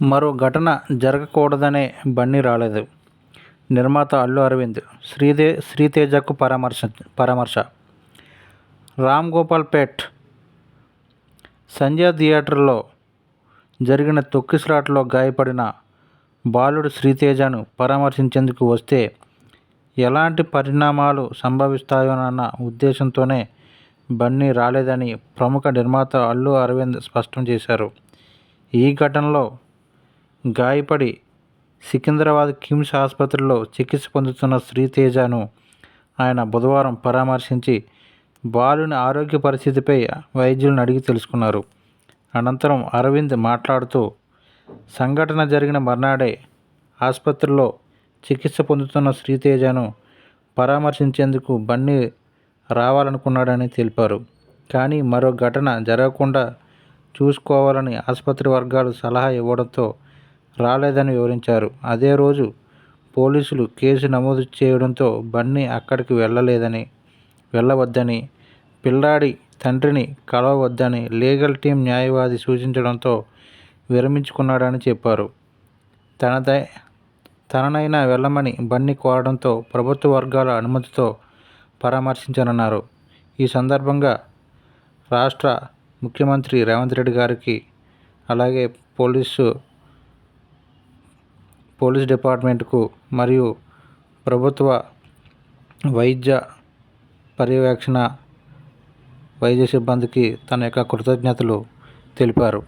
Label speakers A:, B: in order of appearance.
A: మరో ఘటన జరగకూడదనే బన్నీ రాలేదు. నిర్మాత అల్లు అరవింద్ శ్రీతేజకు పరామర్శ. రామ్ గోపాల్పేట్ సంధ్య థియేటర్లో జరిగిన తొక్కిసలాటలో గాయపడిన బాలుడు శ్రీతేజను పరామర్శించేందుకు వస్తే ఎలాంటి పరిణామాలు సంభవిస్తాయోనన్న ఉద్దేశంతోనే బన్నీ రాలేదని ప్రముఖ నిర్మాత అల్లు అరవింద్ స్పష్టం చేశారు. ఈ ఘటనలో గాయపడి సికింద్రాబాద్ కిమ్స్ ఆసుపత్రిలో చికిత్స పొందుతున్న శ్రీతేజను ఆయన బుధవారం పరామర్శించి బాలుని ఆరోగ్య పరిస్థితిపై వైద్యులను అడిగి తెలుసుకున్నారు. అనంతరం అరవింద్ మాట్లాడుతూ, సంఘటన జరిగిన మర్నాడే ఆసుపత్రిలో చికిత్స పొందుతున్న శ్రీతేజను పరామర్శించేందుకు బన్నీ రావాలనుకున్నాడని తెలిపారు. కానీ మరో ఘటన జరగకుండా చూసుకోవాలని ఆసుపత్రి వర్గాలు సలహా ఇవ్వడంతో రాలేదని వివరించారు. అదే రోజు పోలీసులు కేసు నమోదు చేయడంతో బన్నీ అక్కడికి వెళ్ళవద్దని, పిల్లాడి తండ్రిని కలవవద్దని లీగల్ టీం న్యాయవాది సూచించడంతో విరమించుకున్నాడని చెప్పారు. తననైనా వెళ్ళమని బన్నీ కోరడంతో ప్రభుత్వ వర్గాల అనుమతితో పరామర్శించానన్నారు. ఈ సందర్భంగా రాష్ట్ర ముఖ్యమంత్రి రేవంత్ రెడ్డి గారికి, అలాగే పోలీస్ డిపార్ట్మెంట్కు మరియు ప్రభుత్వ వైద్య పర్యవేక్షణ వైద్య సిబ్బందికి తన యొక్క కృతజ్ఞతలు తెలిపారు.